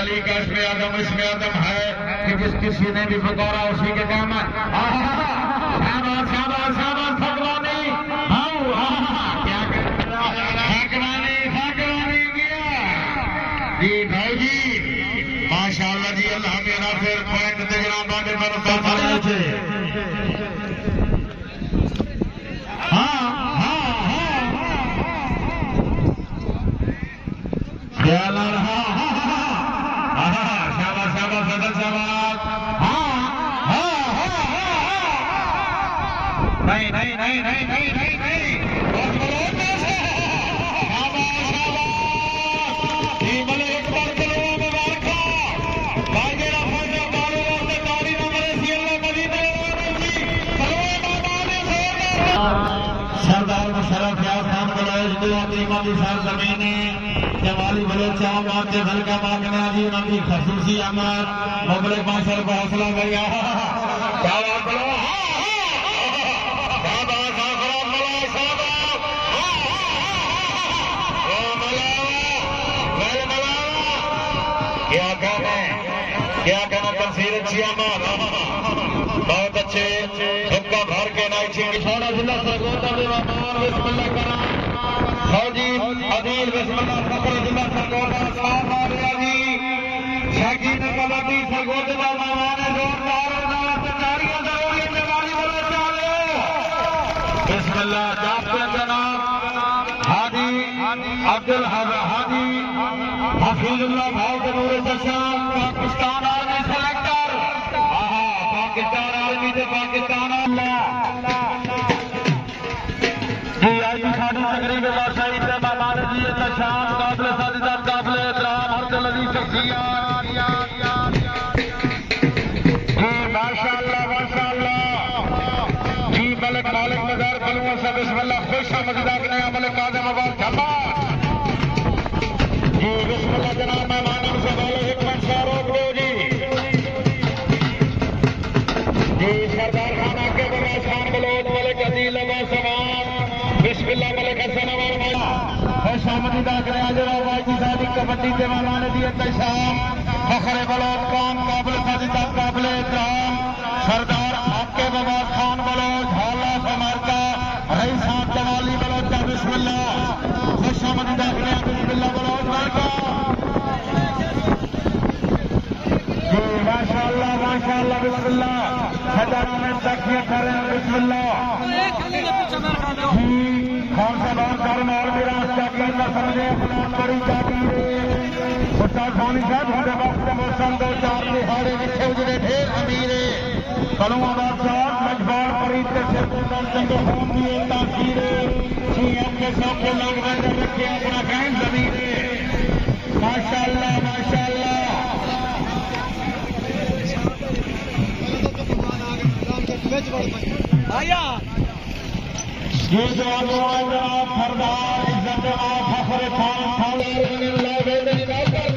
अली का इसमें आदम है कि जिस किसी ने भी पुकारा उसी के काम है। शाबाश शाबाश शाबाश भगवानी क्या भगवानी किया जी भाई जी माशाअल्लाह जी। अल्लाह मेरा फिर पॉइंट दे जनाब आगे पर जमीन जवाली बलोचा माते हल्का मांगना जी उनकी खसूसी अमर मुबले माशर को हौसला भैया क्या बात बोलो क्या कहना तफसीर अच्छी अमर बहुत अच्छे सबका भर के नाइची किसाना जिला सरगोटा बिस्मिल्लाह करा फौजी अदील बिस्मिल्लाह फकर जिला सरगोटा साहब आ गया जी शाकीन कबड्डी सरगोटे का मेहमान है जोरदार तैयारियां जरूरी जवानी वाले चाले बिस्मिल्लाह जाते जनाब हादी अब्दुल हादी हफीजुल्लाह भाई Noor Jashan Pakistan army selector Pakistan army से पाकिस्तान तकरीब बादशाही से मेहमान जी शाम काबिल साजिदात काबिल एहतराम हर लजीज शख्सियत जी माशाअल्लाह जी मलिक मालिक मजार बलुआ से बिस्मिल्लाह खुश आमदीदा के नया मलिक काज़िम आबाद झम्बा जी बिस्मिल्लाह जनाब मेहमान से वाले हिकमत शाहरुख दो जी सरदार खाना के बड़ा शान बलोच मलिक अदील अब्बास समान बिस्मिल्लाह मलिक हसन अमर मौला खुश आमदीदा के नया जरा वाजी सादी कबड्डी के मेहमान जी इंतशाम फखर बलोच खान काबिल साजिदात काबिल एहतराम सरदार आपके बबाद खान बलोच हाला फमरका रईस साहब जवाली बलोच का बिस्मिल्लाह खुश आमदीदा के नया बिस्मिल्लाह बलोच मरका जी माशाअल्लाह बिस्मिल्लाह हजारों में तकिया करें बिस्मिल्लाह कौन सा बात करना और मेरा चाकी न समझे अपना बड़ी चाकी उस्ताद धोनी साहब हमारे वक्त मौसम 2-4 दिहाड़े लिखे उजरे ढेर अमीरे कलुआ बादशाह मजबार फरीद के सिर चंदो होम दिए तासीरे सीएम के सौके लग रहे रखे अपना गैन जमीरे माशाअल्लाह माशाअल्लाह आया ये जवाब जनाब सरदार इज्जत जनाब फखर खान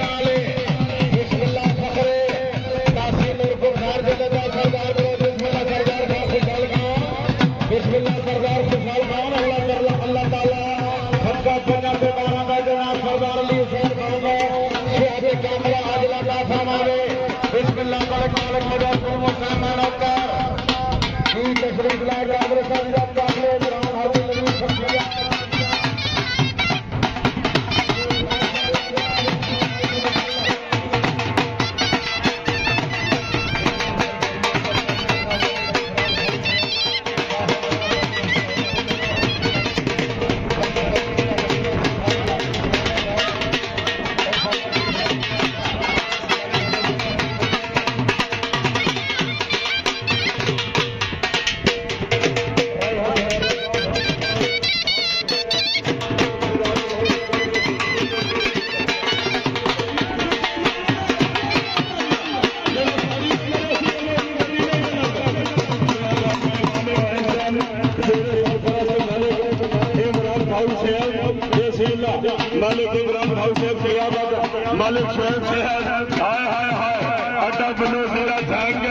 नाले बिस्मिल्लाह फखरे तासीर गुरदार सरदार बिस्मिल्लाह सरदार का खुशहाल खान बिस्मिल्लाह सरदार खुशहाल खान अल्लाह ताला सबका बना पे मारा का जनाब सरदार अली हुसैन खान को शहर कामरा आदिला का फरमावे बिस्मिल्लाह मलिक मालिक मदद को मुसलमान होकर ई तशरीफ ला जाबर साजिदात का मालिक इमरान भाई साहब सियाबाद मालिक शोएब साहब हाय हाय हाय अड्डा बनो मेरा झांग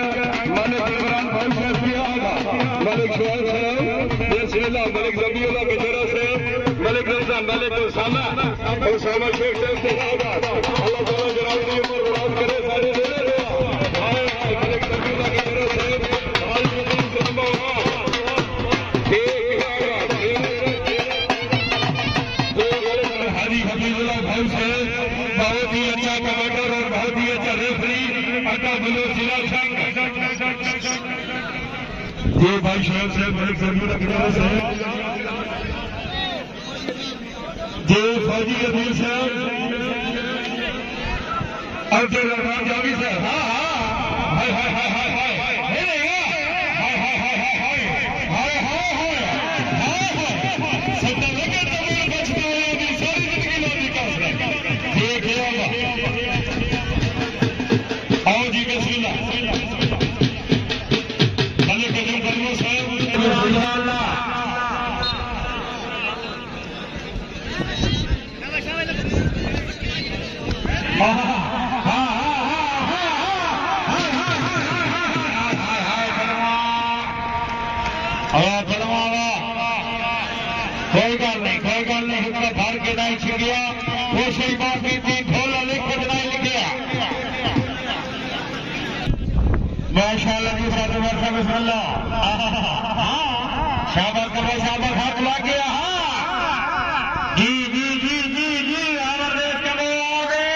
मालिक इमरान भाई साहब सियाबाद मालिक शोएब साहब बिस्मिल्लाह मालिक जबीउल्लाह बिजरा साहब मालिक रमजान मालिक उसामा शेख साहब सियाबाद अल्लाह ताला जनाब की उम्र हाजी हबीबुल्लाह भाई से बहुत ही अच्छा कमांडर और बहुत ही अच्छा रेफरी अड्डा बुलो जिला संघ ये भाई शहर से बड़े जरूर रखने से जे फौजी अमीर साहब अब्दुल रहमान जावी साहब हाँ हाँ हाय हाय हाय हाय हाय कोई गल नहीं हुक्का भर के नहीं छिड़िया वो सही बात की थी ढोला लिख के नहीं लिखिया माशाअल्लाह दूसरा नंबर से बिस्मिल्लाह शाबाश करो शाबाश हाथ लग गया जी जी जी जी जी हमारे देश के वो आगे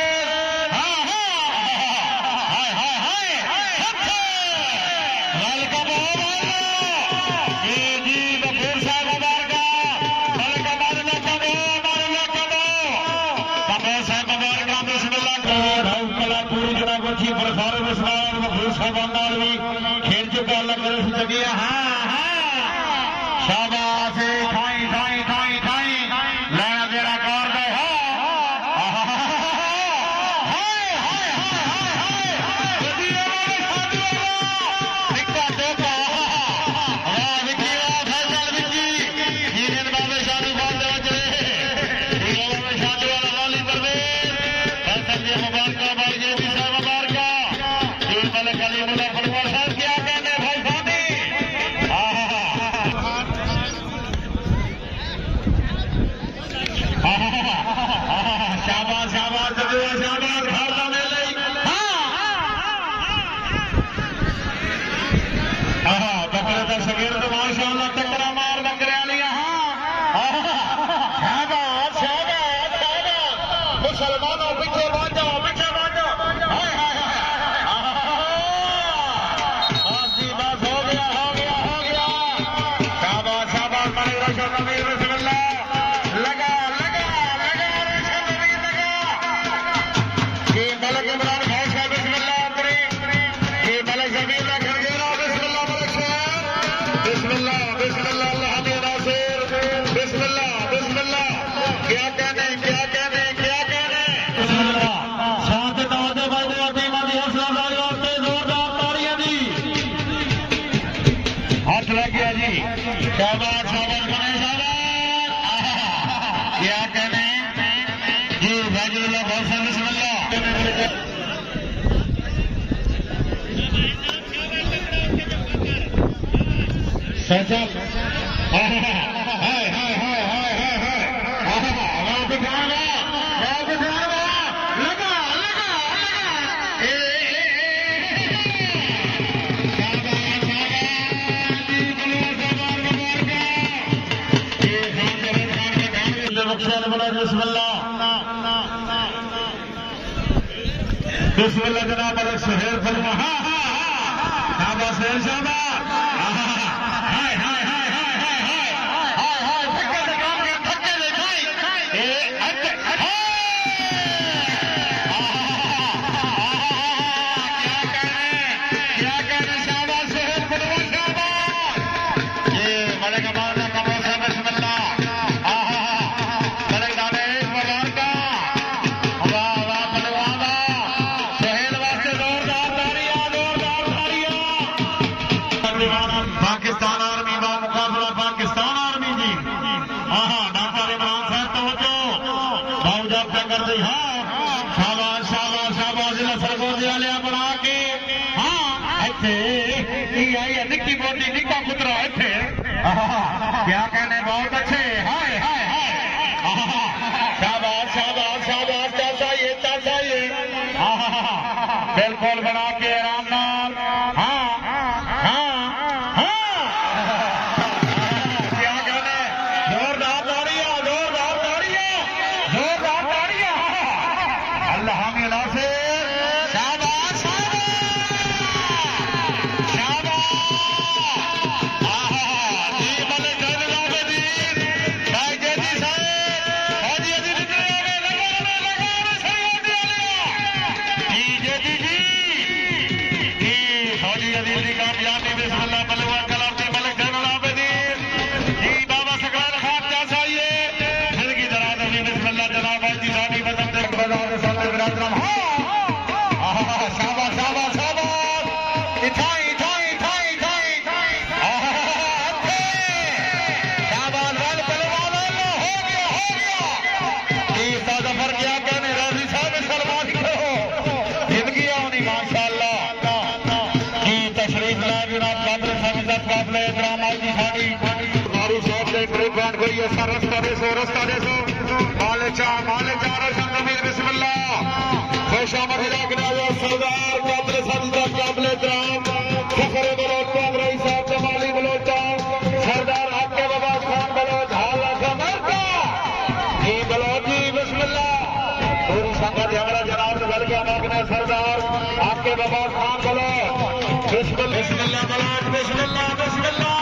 हाय हाय हाय वेलकम जी जी बफूर साहब खेल चुका अलग जगह हाँ शाबाश खाई खाई खाई खाई लेना देना कर दे मुसलमानों पीछे बांधो पीछे बांधो बस हो गया हो गया हो गया शाबाश शाबाश मलिक रोशन नबी बिस्मिल्लाह लगा लगा लगा रोशन नबी लगा ये मलिक इमरान भाई साहब बिस्मिल्लाह ये मलिक जमीन में घर गया बिस्मिल्लाह मलिक साहब बिस्मिल्लाह बिस्मिल्लाह अल्लाह हमें नासिर बिस्मिल्लाह बिस्मिल्लाह क्या कहने लग गया जी शाबाश शाबाश बने शाबाश क्या कहने जी वाजिबुल्लाह बहुत बिस्मिल्लाह सचा हाय हाय हाय हाय हाय हाय आवाज दिखाना लगा लगा बिस्मिल्लाह जनाब अलग शहर फरमा शाबाश शाबाश हाय हाय हाय हाय हाय हाय हाय धक्के लगाओगे धक्के लगाई क्या कहने शाबाश शहर फरमा शाबाश ये मलिक मारना कमो से बिस्मिल्लाह पाकिस्तान आर्मी का मुकाबला पाकिस्तान आर्मी जी हाँ डॉक्टर इमरान साहब तो जो मौजा पे कर दी हाँ शाबाश शाबाश शाबाश जिला सरगोजी वाले बना के हाँ इतने आई है निक्की मोटी निक्का कुतरा इतने क्या कहने बहुत अच्छे हाय हाय हाय शाबाश शाबाश शाबाश चाचा ये बिल्कुल बना के आराम नाल हाँ जोरदार ताड़ियां जोरदार ताड़ियां जोरदार आजाद संत बिरादरम शाबाश शाबाश शाबाश इथाई इथाई इथाई इथाई शाबाश वाल पहलवान हो गया कि सफर क्या कहने राजी साहब सलमान करो जिंदगी आनी माशाअल्लाह की तशरीफ लाए बिना कादर साहब काबले ड्रामा की साड़ी हमारी शॉप से ट्रिप बैंड कोई ऐसा रास्ता देसो माले चाह रोशन जमीन बिस्मिल्लाह खुशामद सरदार काबले साहब काबले ड्राम फखरे बलोच काबरे साहब जमाली बलोच सरदार आपके बाबा खान बलोच हाला समरका जी बलोच जी बिस्मिल्लाह पूरी संगत हमारा जनाब बल के मांगने सरदार आपके बाबा खान बलोच बिस्मिल्लाह बलोच बिस्मिल्लाह बिस्मिल्लाह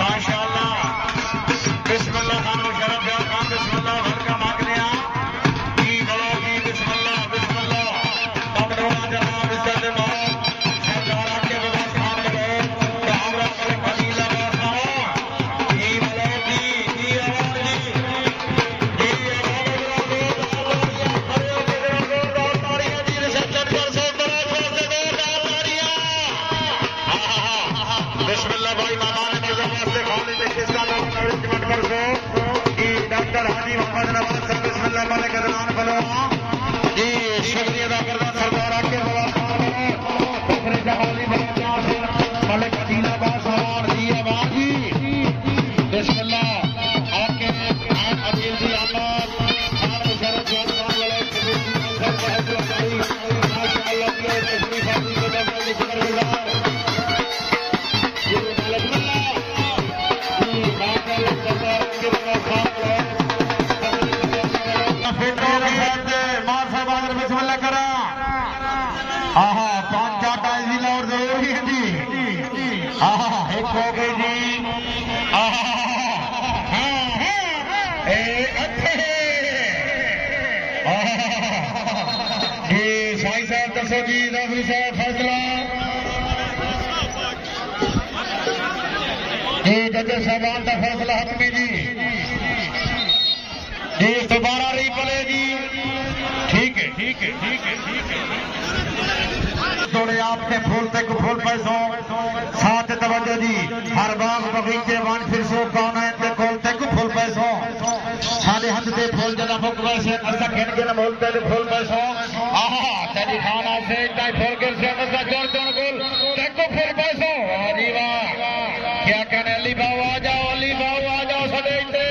माशाअल्लाह बिस्मिल्लाह खान मुशर्रफ खान बिस्मिल्लाह भर का मांगने जी बलोच जी बिस्मिल्लाह बिस्मिल्लाह कमरोड़ा जनाब इज्जत मौत सरदार आपके बाबा खान बलोच हमरा मलिक फजीला जी बलोच जी आवाज जी बिस्मिल्लाह भाई मामान से खाली डॉक्टर हाजी मोहम्मद नवाज साहब बिस्मिल्लाह मलिक अदनान बलवा जी शुक्रिया अदा करना सरदार आपके मलिक अदीला बासवार जी आवाज जी बिस्मिल्लाह आपके अजील जी अहमद खान मुशर्रफ पांच चार टाइम और जरूरी है जी एक हो गई जी जी साईं साहब दसो जी नजरी साहब फैसला जी जज साहबान का फैसला हकमी जी दोबारा रही पले जी ठीक है ठीक है ठीक है ठीक है थोड़े आपके फूल तक फूल पैसों साथ तवज्जो जी हर बाग बगीचे वन फिर सो कौन है ते कोल तक फूल पैसों साले हाथ दे फूल जदा मुक वैसे असा खेन के न बोलते ते फूल पैसों आहा तेरी खाना से टाइ फूल के से असा जोर जोर बोल तक फूल पैसों वाह जी वाह क्या कहने अली बाबू आ जाओ सदैते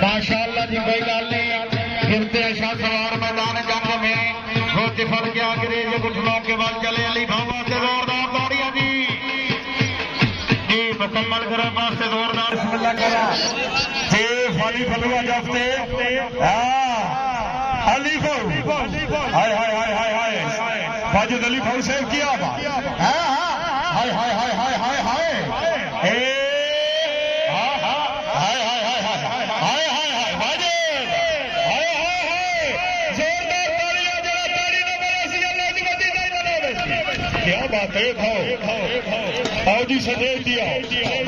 माशाअल्लाह जी कोई गल नहीं फिरते शाह सवार मैदान जंग में होती फल के अंग्रेज घुटनों के बाद चले अली बाबा से जोरदार ताड़ियां जी मुकम्मल करो वास्ते जोरदार बिस्मिल्लाह करा जी फाली फलवा जफ्ते अली फाऊ हाय हाय हाय हाय हाय वाजिद अली फाऊ साहब किया बात हाय हाय हाय हाय हाय हाय ए क्या बात है आओ जी सदैव दिया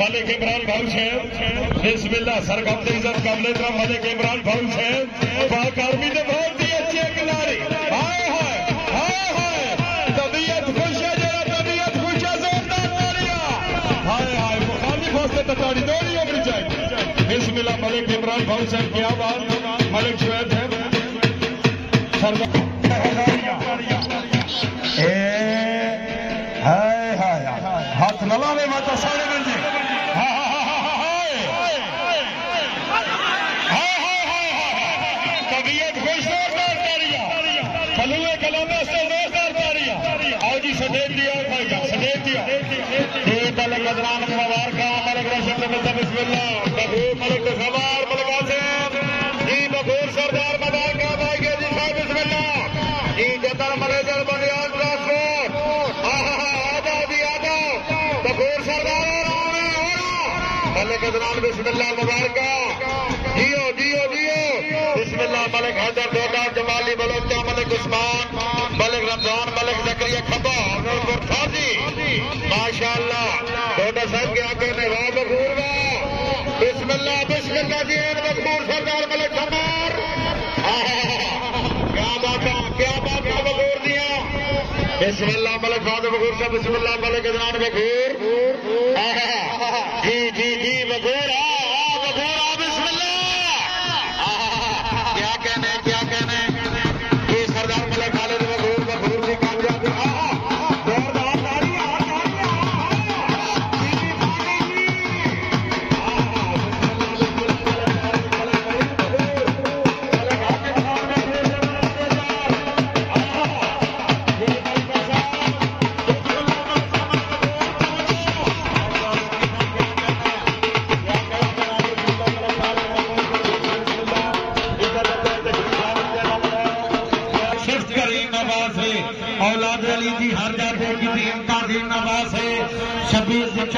मलिक इमरान भाऊ साहब बिस्मिल्लाह सरगम इज्जत काबिल मलिक इमरान भाऊ साहब बाकार्मी ने बहुत ही अच्छे किनारे हाय हाय हाय हाय तबीयत खुश है जरा तबीयत खुश है जोरदार तालियां हाय हाय मुखालिफ वास्ते ताड़ी दौड़ी उमड़ी जाएगी बिस्मिल्लाह मलिक इमरान भाऊ साहब क्या बात मलिक शुएब है सरगम हाथ न लावे माता साढ़े बंजे तबीयत खुश जोरदार ताड़ियां फलुए कलामे से जोरदार ताड़ियां आओ जी सदैव दिया भाईजान सदैव दिया ये मलिक अदनान मुबारका मलिक रोशन बिस्मिल्लाह बगूर मलिक सवार मलिक आसिम जी बगूर सरदार मुबारका भाई के जी साहब बिस्मिल्लाह जी जनरल मैनेजर बनियान ट्रांसपोर्ट मलिक अदनान बिस्मिल्लाह मुबारका जियो जियो जियो बिस्मिल्लाह मलिक हैदर दोदा जमाली बलोचा मलिक उस्मान मलिक रमजान मलिक जकरिया खब्बा नूरपुर फाजी माशाअल्लाह दोदा साहब के आगे में वाह बखूर वाह बिस्मिल्लाह बिस्मिल्लाह जी मकबूल सरदार मलिक खमार बिस्मिल्लाह मलिक फाद बगूर साहब बिस्मिल्लाह मलिक जनान बगूर जी जी जी बगूर बिस्मिल्लाह क्या कहने ये सरदार मलिक खालिद बगूर जी कामयाब जोरदार तालियां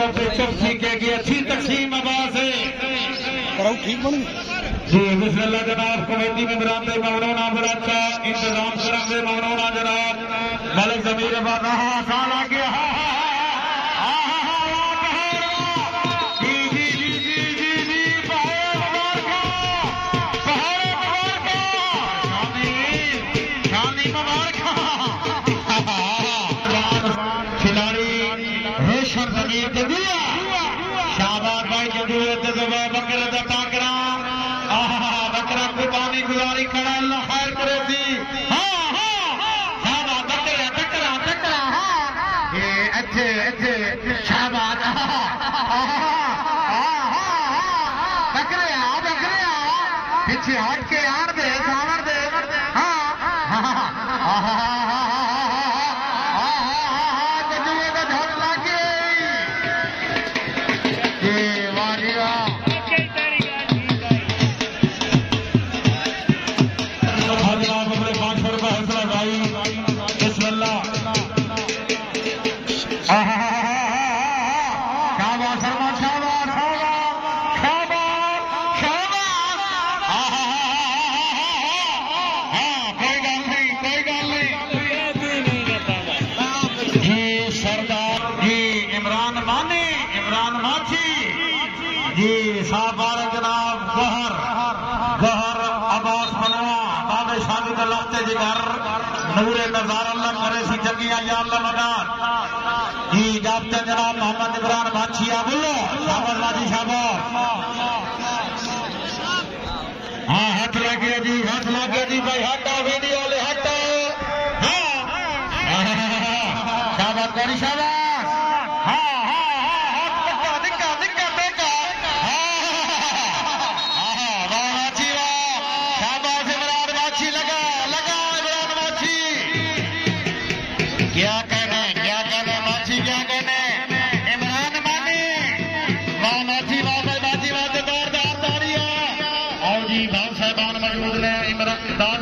अच्छी तकसीम आवाज है ठीक बन जी बिस्मिल्लाह जनाब कमेटी मेंबरान दे मौलाना बड़ा अच्छा इंतजाम करांदे मौलाना जनाब मलिक जमीर बाबा आसान आ गया जी जी जी जी जी जी शादी मुबारक खिलाड़ी रोशन जमीर के दिया शाबाश भाई बकरे का टाकरा बकरा कुर्बानी गुजारी खड़ा अल्लाह खैर करे थी शाबाश बकरे पीछे हट के आर दे सावर दे नूरे नजार अल्लाह करे सी जगिया या अल्लाह मदाद जी जाबते जनाब मोहम्मद इमरान बादशिया बोलो शाबाश बाजी शाबाश हाँ हाथ लगे जी भाई हटा वीडियो ले हटा शाबाश करी शाबाश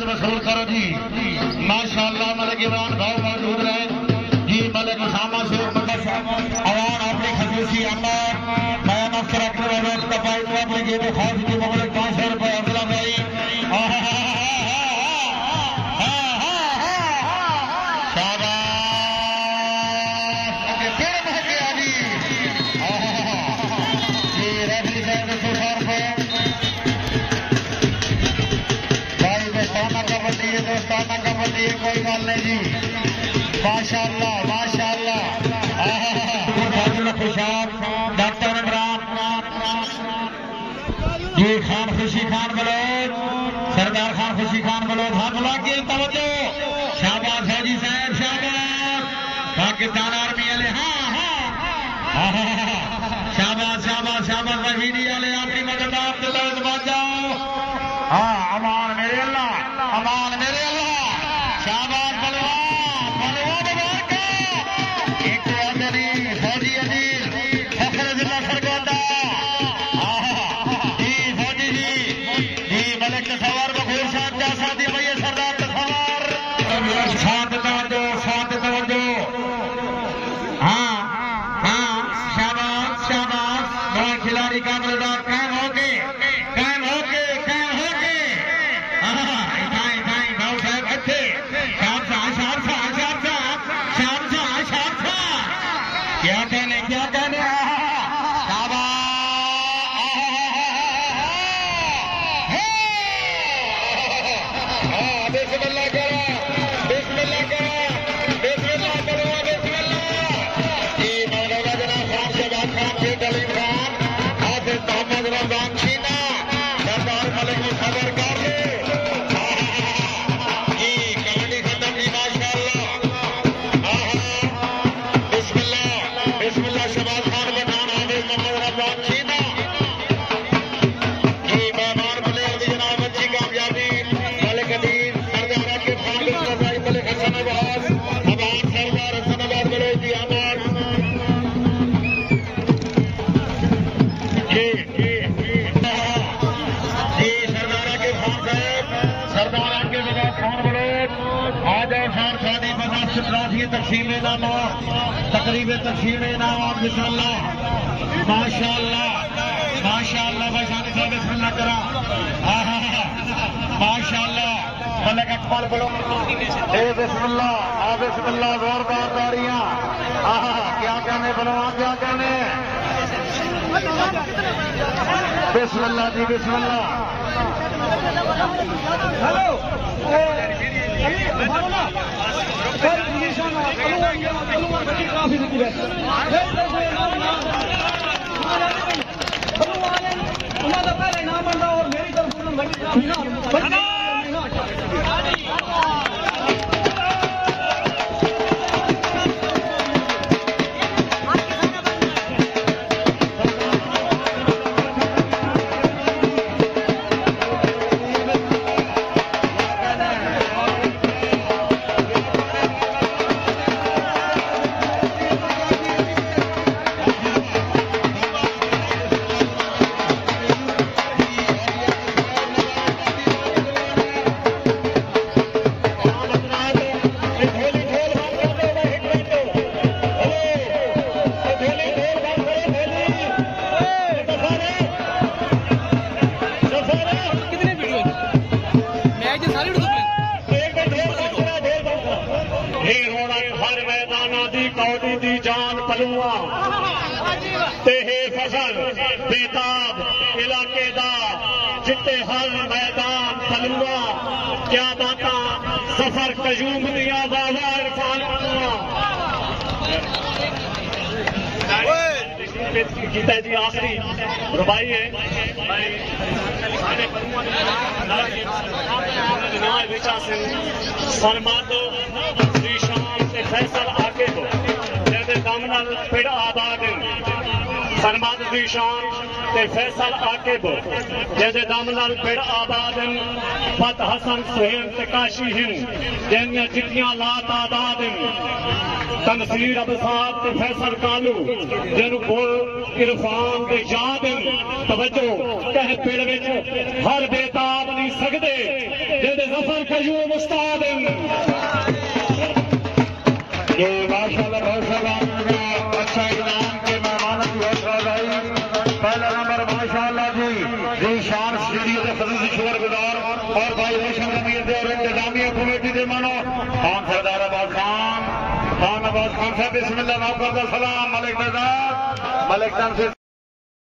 वसूल करो जी माशाअल्लाह मलिक इमरान भाव मौजूद रहे जी मलिक उसामा से अवान अपनी खसूसी अमर बयान अफसर अकबर अवैध कपाई अपने जेब खास की मगल 500 रुपए अगला भाई कोई बात नहीं जी माशाअल्लाह डॉक्टर इमरान जी खान खुशी खान बलोच सरदार खान खुशी खान बलोच हाथ लगे तवज्जो शाबाश है जी साहब शाबाश पाकिस्तान आर्मी वाले शाबाश वहीदी वाले अपनी मदद आप जाओ अमान मेरे अल्लाह शाबाश बलवान एक फौजी अजीज फखर जिला सरगोदा जी फौजी जी मलिक तसवर बखूर साहब जैसा दी भैया सरदार तसवर शांत तवज्जो शाबाश बड़ा खिलाड़ी का मजेदार कायम हो के क्या कहने बिस्मिल्लाह करो सरदार आपके बगैर कौन बोले आज और शार शादी बगैर सिद्धार्थी तकसीम नाम तकरीब तकसीम नाम बिस्मिल्लाह माशाअल्लाह माशाअल्लाह भाई शादी साहब बिस्मिल्लाह करा माशाअल्लाह मलिक अकबर बोलो ए बिस्मिल्लाह जोरदार ताड़ियां क्या कहने बोलो क्या कहने बिस्मिल्लाह जी बिस्मिल्लाह हेलो पहले नाम बनता और मेरी तरफ बेताब इलाके दा जिते हर मैदान तलुआ क्या बाता सफर कजूम दिया बाबा इरफान गीता जी आखिरी रुबाई है फरमातो श्री शाम से फैसल आके हो जैसे दामनल पिड़ आबाद फरमात दी शान ते फैसल आकिब जैसे दामनल पिड़ आबाद फत हसन सुहेल ते काशी हिंद जैनिया चिट्ठियां ला तादाद तनसीर अबसार ते फैसल कालू जनु बोल इरफान ते याद तवज्जो कह पिड़ विच हर बेताब नहीं सकदे जैसे जफर कयूम उस्ताद ये माशाअल्लाह बहुत अच्छा इनाम के मेहमान पहला नंबर माशाअल्लाह जी शान स्टूडियो के फजील शुक्रगुजार और भाई रोशन जमीर दे और इंतजामिया कमेटी दे मानो खान सरदार आबाद खान साहब बिस्मिल्लाह माफ कर दो सलाम मलिक तनसीर